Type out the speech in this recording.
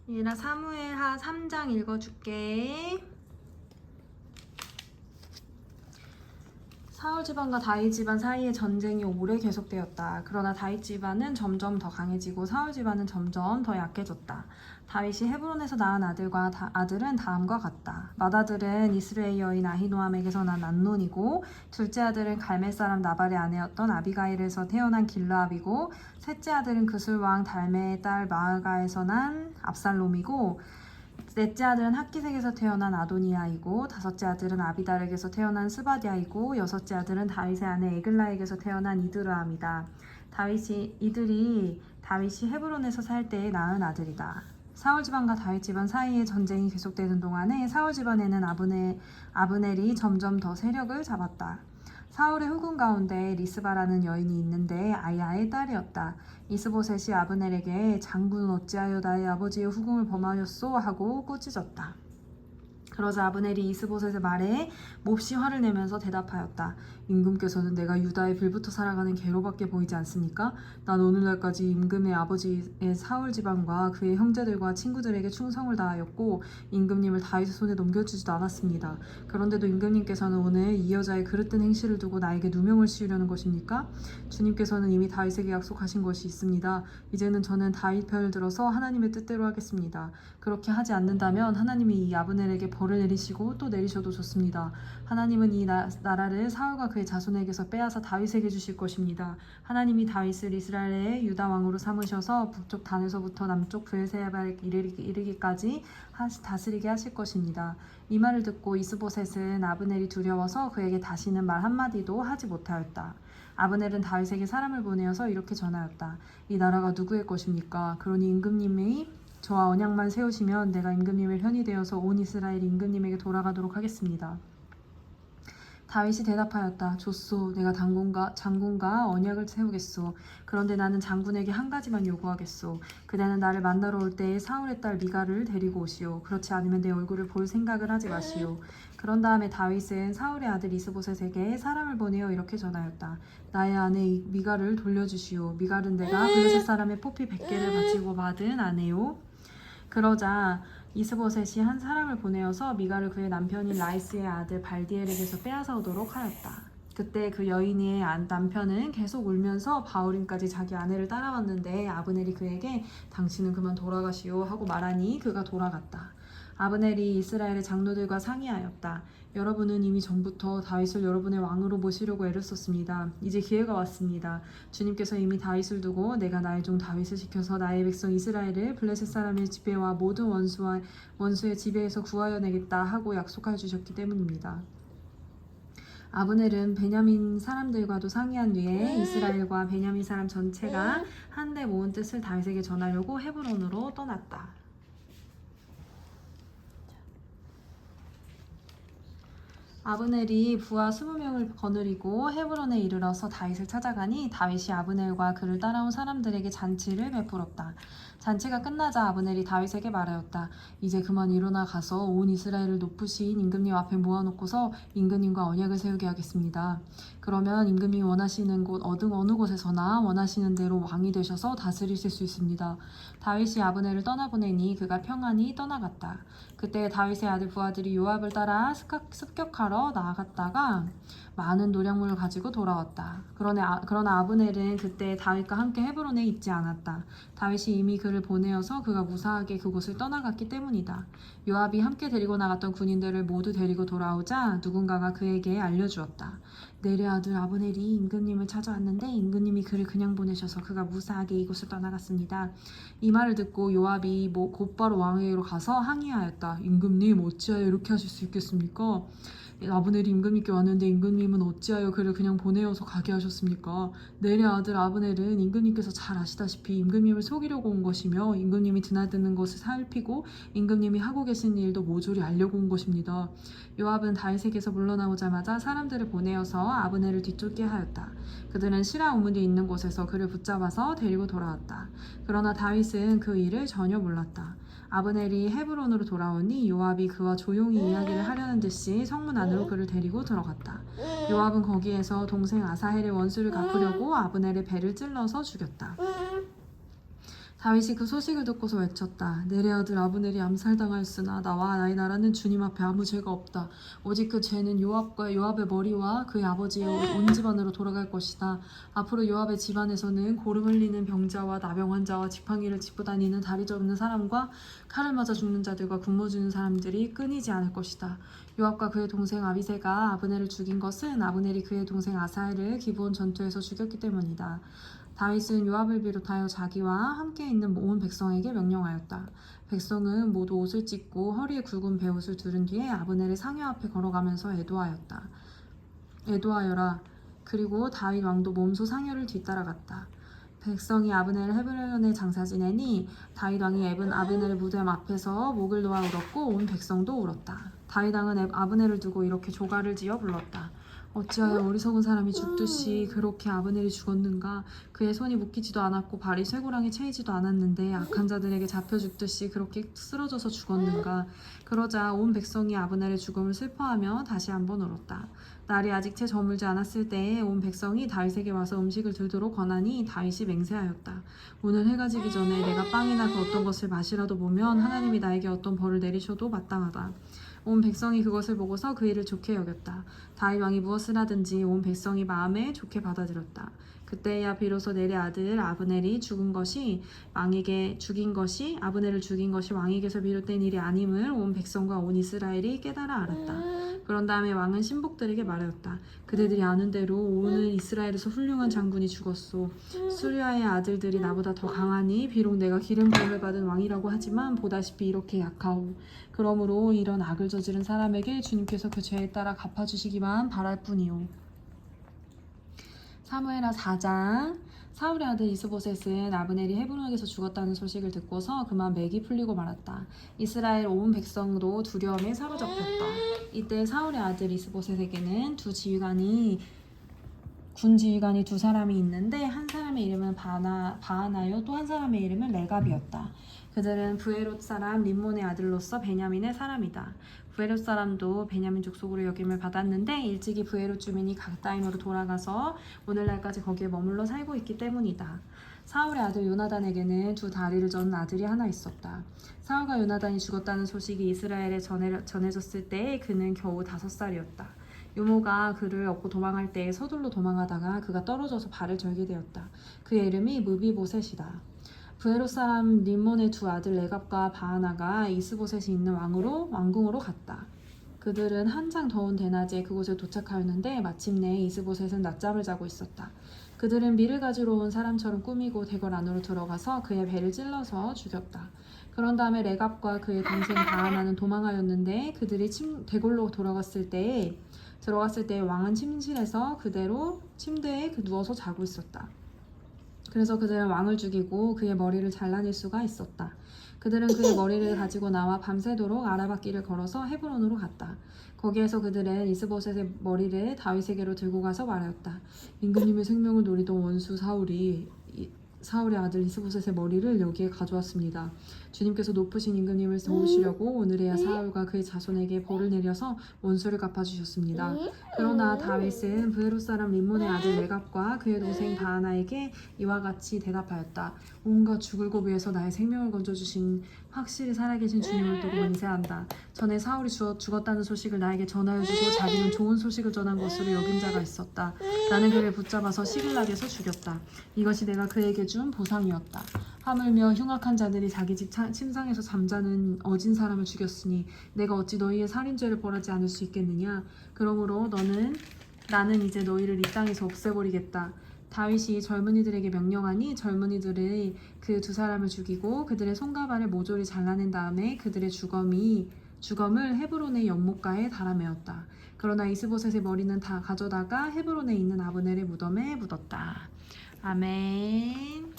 얘들아 사무엘하 3장 읽어줄게. 사울 집안과 다윗 집안 사이의 전쟁이 오래 계속되었다. 그러나 다윗 집안은 점점 더 강해지고 사울 집안은 점점 더 약해졌다. 다윗이 헤브론에서 낳은 아들은 다음과 같다. 맏아들은 이스라엘 여인 아히노암에게서 난 암논이고, 둘째 아들은 갈멜 사람 나발의 아내였던 아비가일에서 태어난 길르압이고, 셋째 아들은 그술 왕 달메의 딸 마아가에서 난 압살롬이고, 넷째 아들은 학기색에서 태어난 아도니아이고, 다섯째 아들은 아비달에게서 태어난 스바디아이고, 여섯째 아들은 다윗의 아내 에글라에게서 태어난 이드르암이다. 이들이 다윗이 헤브론에서 살 때에 낳은 아들이다. 사울 집안과 다윗 집안 사이의 전쟁이 계속되는 동안에 사울 집안에는 아브넬이 점점 더 세력을 잡았다. 사울의 후궁 가운데 리스바라는 여인이 있는데 아야의 딸이었다. 이스보셋이 아브넬에게 장군은 어찌하여 나의 아버지의 후궁을 범하였소? 하고 꾸짖었다. 그러자 아브넬이 이스보셋의 말에 몹시 화를 내면서 대답하였다. 임금께서는 내가 유다에 빌부터 살아가는 개로밖에 보이지 않습니까? 난 오늘날까지 임금의 아버지의 사울 집안과 그의 형제들과 친구들에게 충성을 다하였고 임금님을 다윗의 손에 넘겨주지도 않았습니다. 그런데도 임금님께서는 오늘 이 여자의 그릇된 행실을 두고 나에게 누명을 씌우려는 것입니까? 주님께서는 이미 다윗에게 약속하신 것이 있습니다. 이제는 저는 다윗 편을 들어서 하나님의 뜻대로 하겠습니다. 그렇게 하지 않는다면 하나님이 이 아브넬에게 벌을 내리시고 또 내리셔도 좋습니다. 하나님은 이 나라를 사울과 그의 자손에게서 빼앗아 다윗에게 주실 것입니다. 하나님이 다윗을 이스라엘의 유다 왕으로 삼으셔서 북쪽 단에서부터 남쪽 브엘세바에 이르기까지 다스리게 하실 것입니다. 이 말을 듣고 이스보셋은 아브넬이 두려워서 그에게 다시는 말 한마디도 하지 못하였다. 아브넬은 다윗에게 사람을 보내어서 이렇게 전하였다. 이 나라가 누구의 것입니까? 그러니 임금님이 저와 언약만 세우시면 내가 임금님의 편이 되어서 온 이스라엘이 임금님에게 돌아가도록 하겠습니다. 다윗이 대답하였다. 좋소. 내가 장군과 언약을 세우겠소. 그런데 나는 장군에게 한 가지만 요구하겠소. 그대는 나를 만나러 올 때에 사울의 딸 미갈을 데리고 오시오. 그렇지 않으면 내 얼굴을 볼 생각을 하지 마시오. 그런 다음에 다윗은 사울의 아들 이스보셋에게 사람을 보내어 이렇게 전하였다. 나의 아내 미갈을 돌려주시오. 미갈은 내가 블레셋 사람의 포피 100개를 바치고 받은 아내요. 그러자 이스보셋이 한 사람을 보내어서 미갈을 그의 남편인 라이스의 아들 발디엘에게서 빼앗아 오도록 하였다. 그때 그 여인의 남편은 계속 울면서 바울임까지 자기 아내를 따라왔는데 아브넬이 그에게 당신은 그만 돌아가시오 하고 말하니 그가 돌아갔다. 아브넬이 이스라엘의 장로들과 상의하였다. 여러분은 이미 전부터 다윗을 여러분의 왕으로 모시려고 애를 썼습니다. 이제 기회가 왔습니다. 주님께서 이미 다윗을 두고 내가 나의 종 다윗을 시켜서 나의 백성 이스라엘을 블레셋 사람의 지배와 모든 원수의 지배에서 구하여 내겠다 하고 약속하여 주셨기 때문입니다. 아브넬은 베냐민 사람들과도 상의한 뒤에 이스라엘과 베냐민 사람 전체가 한데 모은 뜻을 다윗에게 전하려고 헤브론으로 떠났다. 아브넬이 부하 20명을 거느리고 헤브론에 이르러서 다윗을 찾아가니 다윗이 아브넬과 그를 따라온 사람들에게 잔치를 베풀었다. 잔치가 끝나자 아브넬이 다윗에게 말하였다. 이제 그만 일어나 가서 온 이스라엘을 높으신 임금님 앞에 모아놓고서 임금님과 언약을 세우게 하겠습니다. 그러면 임금님이 원하시는 곳 어느 곳에서나 원하시는 대로 왕이 되셔서 다스리실 수 있습니다. 다윗이 아브넬을 떠나보내니 그가 평안히 떠나갔다. 그때 다윗의 아들 부하들이 요압을 따라 습격하러 나아갔다가 많은 노량물을 가지고 돌아왔다. 그러나 아브넬은 그때 다윗과 함께 헤브론에 있지 않았다. 다윗이 이미 그를 보내어서 그가 무사하게 그곳을 떠나갔기 때문이다. 요압이 함께 데리고 나갔던 군인들을 모두 데리고 돌아오자 누군가가 그에게 알려주었다. 넬의 아들 아브넬이 임금님을 찾아왔는데 임금님이 그를 그냥 보내셔서 그가 무사하게 이곳을 떠나갔습니다. 이 말을 듣고 요압이 곧바로 왕에게로 가서 항의하였다. 임금님 어찌하여 이렇게 하실 수 있겠습니까? 아브넬이 임금님께 왔는데 임금님은 어찌하여 그를 그냥 보내어서 가게 하셨습니까? 넬의 아들 아브넬은 임금님께서 잘 아시다시피 임금님을 속이려고 온 것이며 임금님이 드나드는 것을 살피고 임금님이 하고 계신 일도 모조리 알려고 온 것입니다. 요압은 다윗에게서 물러나오자마자 사람들을 보내어서 아브넬을 뒤쫓게 하였다. 그들은 시라 우문이 있는 곳에서 그를 붙잡아서 데리고 돌아왔다. 그러나 다윗은 그 일을 전혀 몰랐다. 아브넬이 헤브론으로 돌아오니 요압이 그와 조용히 이야기를 하려는 듯이 성문 안으로 그를 데리고 들어갔다. 요압은 거기에서 동생 아사헬의 원수를 갚으려고 아브넬의 배를 찔러서 죽였다. 다윗이 그 소식을 듣고서 외쳤다. 내래 아들 아브넬이 암살당하였으나 나와 나의 나라는 주님 앞에 아무 죄가 없다. 오직 그 죄는 요압의 머리와 그의 아버지의 온 집안으로 돌아갈 것이다. 앞으로 요압의 집안에서는 고름 흘리는 병자와 나병 환자와 지팡이를 짚고 다니는 다리 접는 사람과 칼을 맞아 죽는 자들과 굶어 죽는 사람들이 끊이지 않을 것이다. 요압과 그의 동생 아비새가 아브넬을 죽인 것은 아브넬이 그의 동생 아사엘을 기브온 전투에서 죽였기 때문이다. 다윗은 요압을 비롯하여 자기와 함께 있는 온 백성에게 명령하였다. 백성은 모두 옷을 찢고 허리에 굵은 베옷을 두른 뒤에 아브넬의 상여 앞에 걸어가면서 애도하여라. 그리고 다윗 왕도 몸소 상여를 뒤따라갔다. 백성이 아브넬을 헤브론에 장사 지내니 다윗 왕이 아브넬의 무덤 앞에서 목을 놓아 울었고 온 백성도 울었다. 다윗 왕은 아브넬을 두고 이렇게 조가를 지어 불렀다. 어찌하여 어리석은 사람이 죽듯이 그렇게 아브넬이 죽었는가? 그의 손이 묶이지도 않았고 발이 쇠고랑에 채이지도 않았는데 악한 자들에게 잡혀 죽듯이 그렇게 쓰러져서 죽었는가? 그러자 온 백성이 아브넬의 죽음을 슬퍼하며 다시 한번 울었다. 날이 아직 채 저물지 않았을 때에 온 백성이 다윗에게 와서 음식을 들도록 권하니 다윗이 맹세하였다. 오늘 해가 지기 전에 내가 빵이나 그 어떤 것을 마시라도 보면 하나님이 나에게 어떤 벌을 내리셔도 마땅하다. 온 백성이 그것을 보고서 그 일을 좋게 여겼다. 다윗 왕이 무엇을 하든지 온 백성이 마음에 좋게 받아들였다. 그때야 비로소 넬의 아들 아브넬이 죽인 것이 아브넬을 죽인 것이 왕에게서 비롯된 일이 아님을 온 백성과 온 이스라엘이 깨달아 알았다. 그런 다음에 왕은 신복들에게 말하였다. 그대들이 아는 대로 오늘 이스라엘에서 훌륭한 장군이 죽었소. 수리아의 아들들이 나보다 더 강하니 비록 내가 기름 부음을 받은 왕이라고 하지만 보다시피 이렇게 약하오. 그러므로 이런 악을 저지른 사람에게 주님께서 그 죄에 따라 갚아주시기만 바랄 뿐이오. 사무엘하 4장. 사울의 아들 이스보셋은 아브넬이 헤브론에서 죽었다는 소식을 듣고서 그만 맥이 풀리고 말았다. 이스라엘 온 백성도 두려움에 사로잡혔다. 이때 사울의 아들 이스보셋에게는 군 지휘관이 두 사람이 있는데 한 사람의 이름은 바하나요, 또 한 사람의 이름은 레갑이었다. 그들은 브에롯 사람 림몬의 아들로서 베냐민의 사람이다. 브에롯 사람도 베냐민 족속으로 여김을 받았는데 일찍이 브에롯 주민이 각다임으로 돌아가서 오늘날까지 거기에 머물러 살고 있기 때문이다. 사울의 아들 요나단에게는 두 다리를 전 아들이 하나 있었다. 사울과 요나단이 죽었다는 소식이 이스라엘에 전해졌을 때 그는 겨우 5살이었다. 요모가 그를 얻고 도망할 때 서둘러 도망하다가 그가 떨어져서 발을 절게 되었다. 그의 이름이 무비보셋이다. 브에롯 사람 림몬의 두 아들 레갑과 바하나가 이스보셋이 있는 왕궁으로 갔다. 그들은 한창 더운 대낮에 그곳에 도착하였는데 마침내 이스보셋은 낮잠을 자고 있었다. 그들은 밀을 가지러 온 사람처럼 꾸미고 대궐 안으로 들어가서 그의 배를 찔러서 죽였다. 그런 다음에 레갑과 그의 동생 바하나는 도망하였는데 그들이 대궐로 들어갔을 때 왕은 침실에서 그대로 침대에 누워서 자고 있었다. 그래서 그들은 왕을 죽이고 그의 머리를 잘라낼 수가 있었다. 그들은 그의 머리를 가지고 나와 밤새도록 아라밧길을 걸어서 헤브론으로 갔다. 거기에서 그들은 이스보셋의 머리를 다윗에게로 들고 가서 말하였다. 임금님의 생명을 노리던 원수 사울의 아들 이스보셋의 머리를 여기에 가져왔습니다. 주님께서 높으신 임금님을 도우시려고 오늘에야 사울과 그의 자손에게 벌을 내려서 원수를 갚아주셨습니다. 그러나 다윗은 브에롯 사람 림몬의 아들 레갑과 그의 동생 바하나에게 이와 같이 대답하였다. 온갖 죽을 고비에서 나의 생명을 건져주신 확실히 살아계신 주님을 두고 맹세한다. 전에 사울이 죽었다는 소식을 나에게 전하여주고 자기는 좋은 소식을 전한 것으로 여긴 자가 있었다. 나는 그를 붙잡아서 시글락에서 죽였다. 이것이 내가 그에게 준 보상이었다. 하물며 흉악한 자들이 자기 집 침상에서 잠자는 어진 사람을 죽였으니 내가 어찌 너희의 살인죄를 벌하지 않을 수 있겠느냐. 그러므로 나는 이제 너희를 이 땅에서 없애버리겠다. 다윗이 젊은이들에게 명령하니 젊은이들이 그 두 사람을 죽이고 그들의 손과 발을 모조리 잘라낸 다음에 그들의 주검을 헤브론의 연못가에 달아매었다. 그러나 이스보셋의 머리는 다 가져다가 헤브론에 있는 아브넬의 무덤에 묻었다. 아멘.